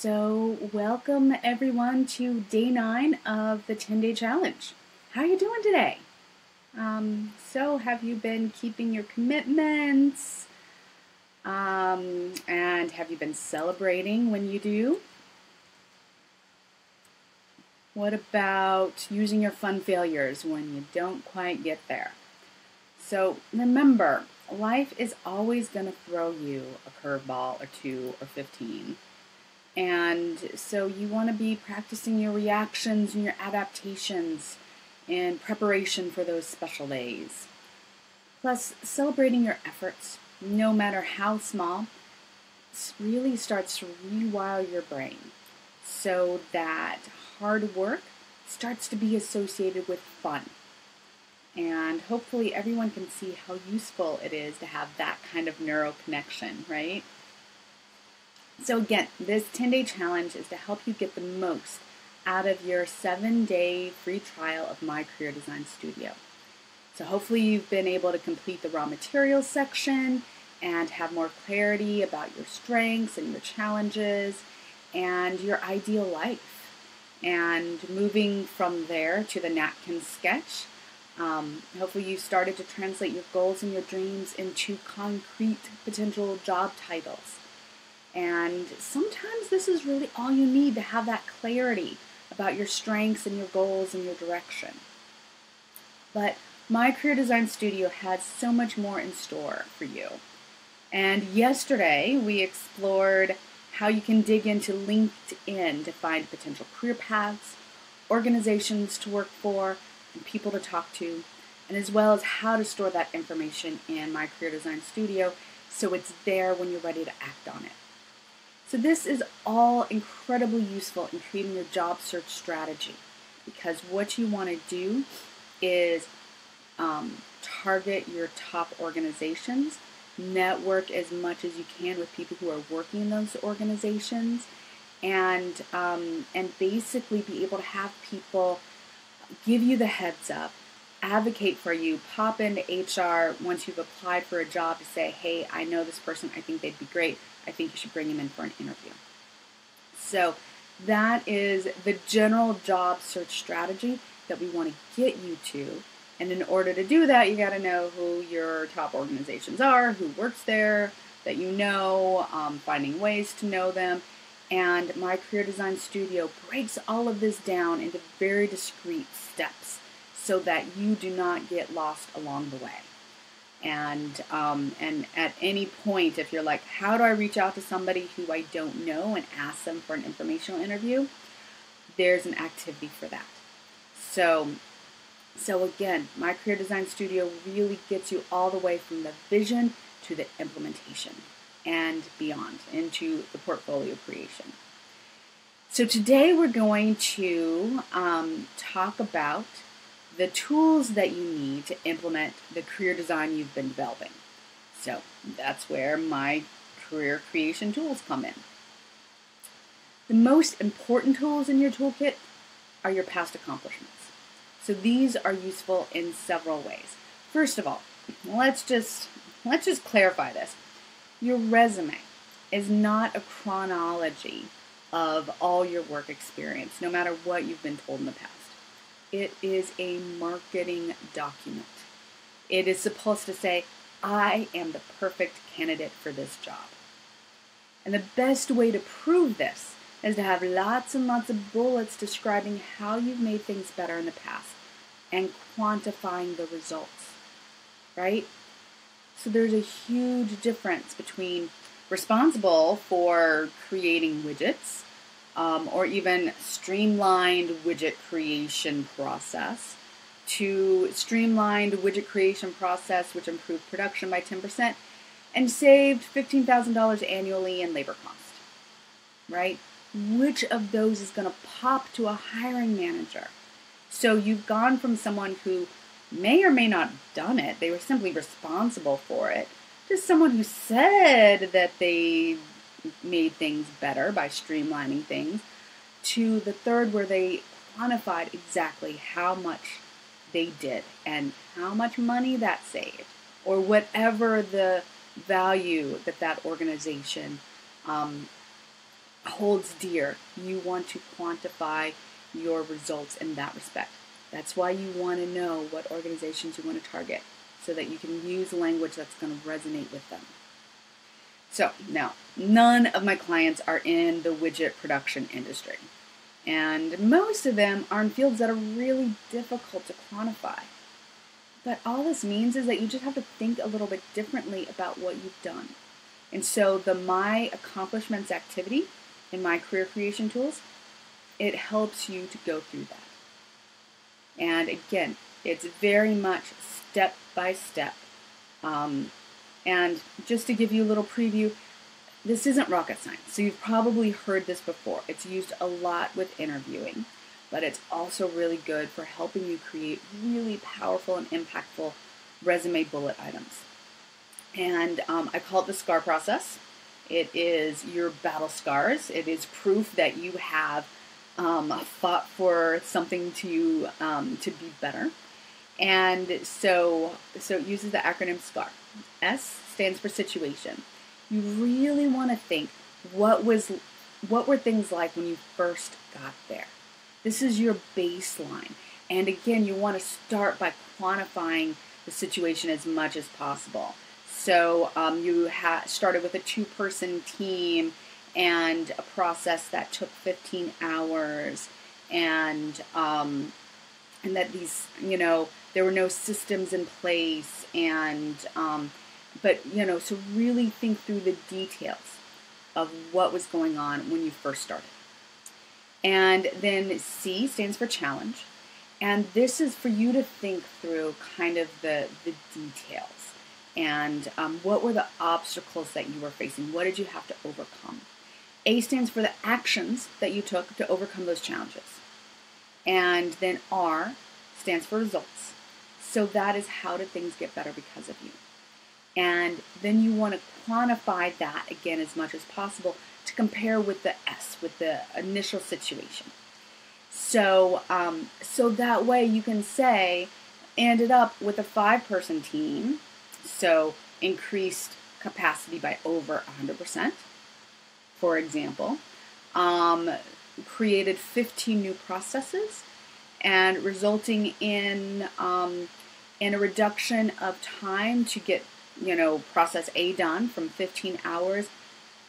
Welcome everyone to day 9 of the 10-day challenge. How are you doing today? Have you been keeping your commitments? And have you been celebrating when you do? What about using your fun failures when you don't quite get there? So remember, life is always going to throw you a curveball or 2 or 15. And so you want to be practicing your reactions and your adaptations in preparation for those special days. Plus, celebrating your efforts, no matter how small, really starts to rewire your brain so that hard work starts to be associated with fun. And hopefully everyone can see how useful it is to have that kind of neural connection, right? So again, this 10-day challenge is to help you get the most out of your 7-day free trial of My Career Design Studio. So hopefully you've been able to complete the raw materials section and have more clarity about your strengths and your challenges and your ideal life. And moving from there to the napkin sketch, hopefully you started to translate your goals and your dreams into concrete potential job titles. And sometimes this is really all you need to have that clarity about your strengths and your goals and your direction. But My Career Design Studio has so much more in store for you. And yesterday we explored how you can dig into LinkedIn to find potential career paths, organizations to work for, and people to talk to, and as well as how to store that information in My Career Design Studio so it's there when you're ready to act on it. So this is all incredibly useful in creating your job search strategy, because what you want to do is target your top organizations, network as much as you can with people who are working in those organizations, and basically be able to have people give you the heads up, advocate for you, pop into HR once you've applied for a job to say, hey, I know this person, I think they'd be great. I think you should bring them in for an interview. So that is the general job search strategy that we want to get you to. And in order to do that, you got to know who your top organizations are, who works there, that you know, finding ways to know them. And My Career Design Studio breaks all of this down into very discrete steps so that you do not get lost along the way. And at any point, if you're like, how do I reach out to somebody who I don't know and ask them for an informational interview? There's an activity for that. So again, My Career Design Studio really gets you all the way from the vision to the implementation and beyond into the portfolio creation. So today we're going to talk about the tools that you need to implement the career design you've been developing. So that's where my career creation tools come in. The most important tools in your toolkit are your past accomplishments. So these are useful in several ways. First of all, let's just clarify this. Your resume is not a chronology of all your work experience, no matter what you've been told in the past. It is a marketing document. It is supposed to say, I am the perfect candidate for this job. And the best way to prove this is to have lots and lots of bullets describing how you've made things better in the past and quantifying the results, right? So there's a huge difference between responsible for creating widgets, or even streamlined widget creation process, to streamlined widget creation process which improved production by 10% and saved $15,000 annually in labor cost, right? Which of those is going to pop to a hiring manager? So you've gone from someone who may or may not have done it, they were simply responsible for it, to someone who said that they made things better by streamlining things, to the third where they quantified exactly how much they did and how much money that saved, or whatever the value that organization holds dear. You want to quantify your results in that respect. That's why you want to know what organizations you want to target so that you can use language that's going to resonate with them. So now, none of my clients are in the widget production industry, and most of them are in fields that are really difficult to quantify. But all this means is that you just have to think a little bit differently about what you've done. And so the My Accomplishments activity in my career creation tools, it helps you to go through that. And again, it's very much step by step. And just to give you a little preview, this isn't rocket science. So you've probably heard this before. It's used a lot with interviewing, but it's also really good for helping you create really powerful and impactful resume bullet items. And I call it the SCAR process. It is your battle scars. It is proof that you have fought for something to be better. And so it uses the acronym SCAR. S stands for situation. You really want to think, what were things like when you first got there? This is your baseline. And again, you want to start by quantifying the situation as much as possible. So you started with a 2-person team and a process that took 15 hours, and that these, there were no systems in place, and but so really think through the details of what was going on when you first started. And then C stands for challenge, and this is for you to think through kind of the details. And what were the obstacles that you were facing? What did you have to overcome? A stands for the actions that you took to overcome those challenges. And then R stands for results. So that is, how did things get better because of you? And then you want to quantify that again as much as possible to compare with the S, with the initial situation. So that way you can say, ended up with a 5-person team, so increased capacity by over 100%, for example, created 15 new processes, and resulting in a reduction of time to get process A done from 15 hours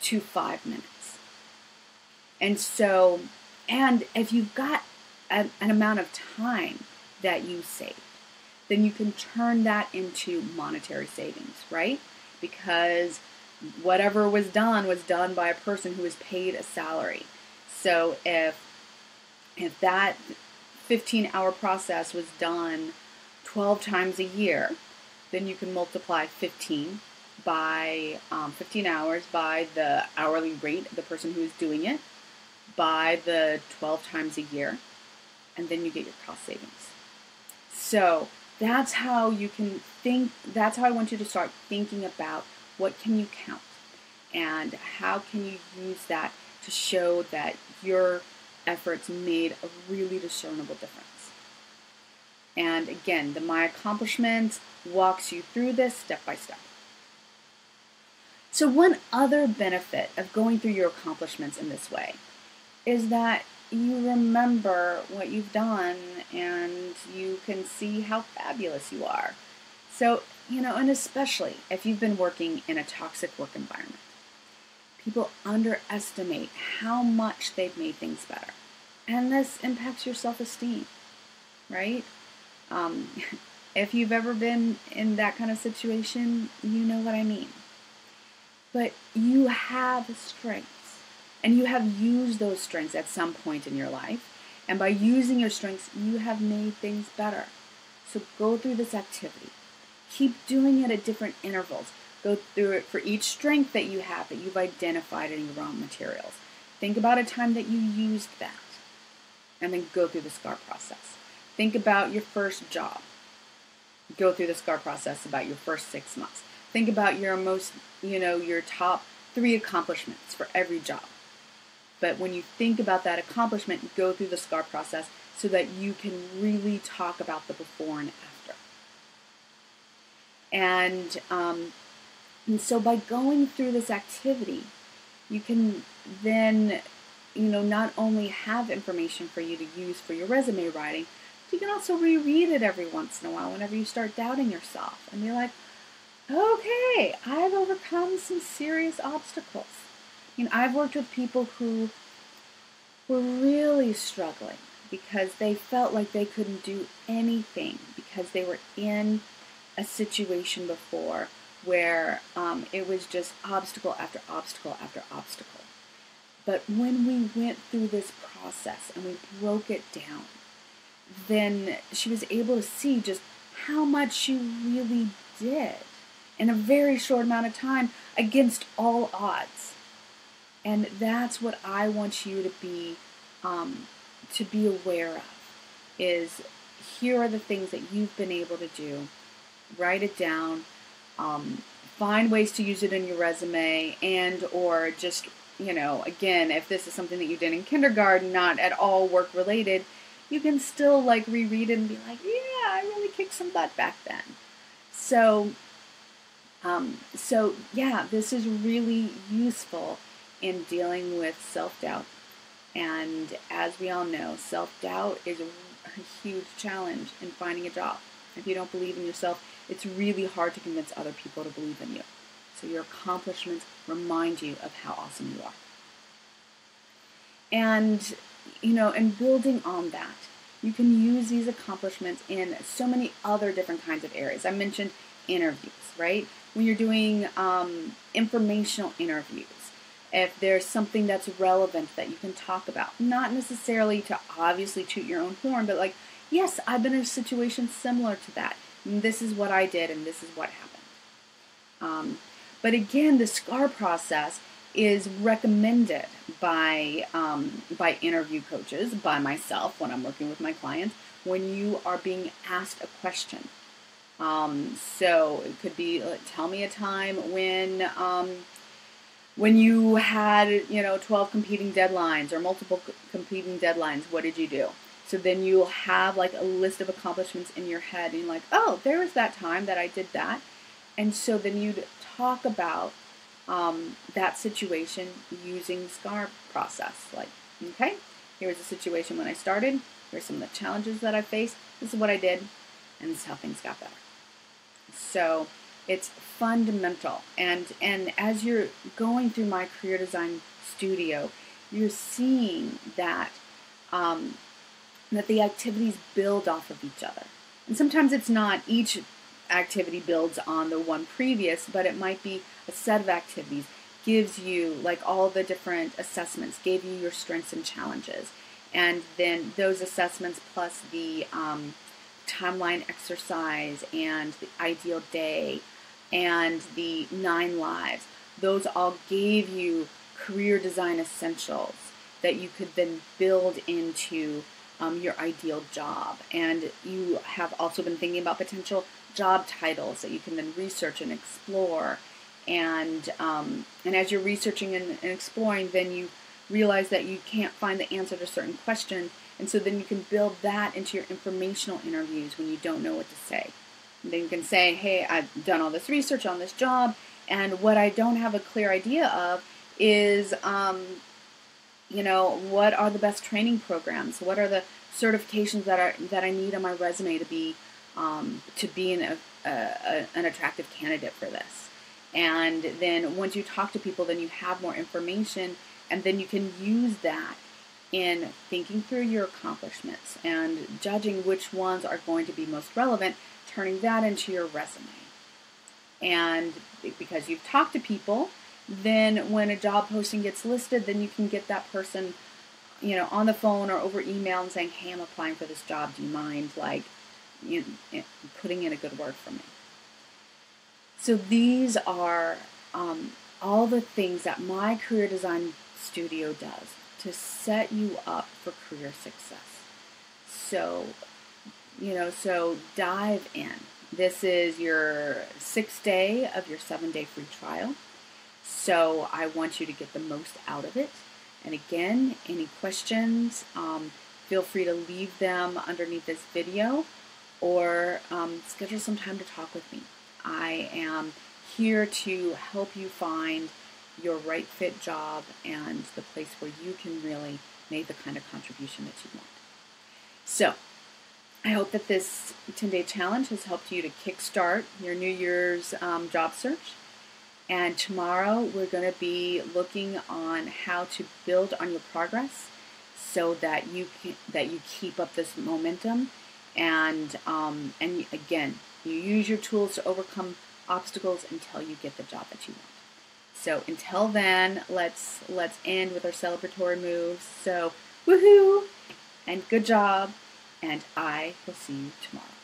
to 5 minutes. And so, and if you've got an amount of time that you saved, then you can turn that into monetary savings, right? Because whatever was done by a person who was paid a salary. So if that 15-hour process was done 12 times a year, then you can multiply 15 hours by the hourly rate of the person who is doing it, by the 12 times a year, and then you get your cost savings. So that's how you can think, that's how I want you to start thinking about what can you count and how can you use that to show that your efforts made a really discernible difference. And again, the My Accomplishments walks you through this step by step. So one other benefit of going through your accomplishments in this way is that you remember what you've done and you can see how fabulous you are. So, and especially if you've been working in a toxic work environment, people underestimate how much they've made things better. And this impacts your self-esteem, right? If you've ever been in that kind of situation, you know what I mean. But you have strengths, and you have used those strengths at some point in your life. And by using your strengths, you have made things better. So go through this activity. Keep doing it at different intervals. Go through it for each strength that you have that you've identified in your raw materials. Think about a time that you used that, and then go through the SCAR process. Think about your first job. Go through the SCAR process about your first 6 months. Think about your your top 3 accomplishments for every job. But when you think about that accomplishment, go through the SCAR process so that you can really talk about the before and after. And so by going through this activity, you can then, not only have information for you to use for your resume writing, but you can also reread it every once in a while whenever you start doubting yourself. And you're like, okay, I've overcome some serious obstacles. I've worked with people who were really struggling because they felt like they couldn't do anything because they were in a situation before where it was just obstacle after obstacle after obstacle. But when we went through this process and we broke it down, then she was able to see just how much she really did in a very short amount of time against all odds. And that's what I want you to be aware of, is here are the things that you've been able to do. Write it down. Find ways to use it in your resume, and or just, again, if this is something that you did in kindergarten, not at all work related, you can still reread it and be like, yeah, I really kicked some butt back then. So yeah, this is really useful in dealing with self-doubt. And as we all know, self-doubt is a huge challenge in finding a job. If you don't believe in yourself, it's really hard to convince other people to believe in you. So your accomplishments remind you of how awesome you are. And, and building on that, you can use these accomplishments in so many other different kinds of areas. I mentioned interviews, right? When you're doing informational interviews, if there's something that's relevant that you can talk about, not necessarily to obviously toot your own horn, but yes, I've been in a situation similar to that. And this is what I did, and this is what happened. But again, the SCAR process is recommended by interview coaches, by myself when I'm working with my clients, when you are being asked a question. So it could be, tell me a time when you had, 12 competing deadlines or multiple competing deadlines, what did you do? So then you'll have a list of accomplishments in your head, and you're like, oh, there was that time that I did that. And so then you'd talk about that situation using the SCAR process. Okay, here was the situation when I started. Here's some of the challenges that I faced. This is what I did, and this is how things got better. So it's fundamental. And as you're going through my career design studio, you're seeing that that the activities build off of each other. And sometimes it's not each activity builds on the one previous, but it might be a set of activities, gives you all the different assessments, gave you your strengths and challenges. And then those assessments plus the timeline exercise and the ideal day and the 9 lives, those all gave you career design essentials that you could then build into your ideal job. And you have also been thinking about potential job titles that you can then research and explore. And as you're researching and exploring, then you realize that you can't find the answer to certain questions. And so then you can build that into your informational interviews when you don't know what to say. And then you can say, hey, I've done all this research on this job, and what I don't have a clear idea of is, what are the best training programs? What are the certifications that I need on my resume to be an attractive candidate for this? And then once you talk to people, then you have more information, and then you can use that in thinking through your accomplishments and judging which ones are going to be most relevant, turning that into your resume. And because you've talked to people, then when a job posting gets listed, then you can get that person, on the phone or over email and saying, hey, I'm applying for this job. Do you mind, putting in a good word for me? So these are all the things that my career design studio does to set you up for career success. So, so dive in. This is your 6th day of your 7-day free trial. So I want you to get the most out of it. And again, any questions, feel free to leave them underneath this video, or schedule some time to talk with me. I am here to help you find your right fit job and the place where you can really make the kind of contribution that you want. So I hope that this 10-day challenge has helped you to kickstart your New Year's job search. And tomorrow we're going to be looking on how to build on your progress so that you keep up this momentum, and again, you use your tools to overcome obstacles until you get the job that you want. So until then, let's end with our celebratory moves. So woohoo and good job, and I will see you tomorrow.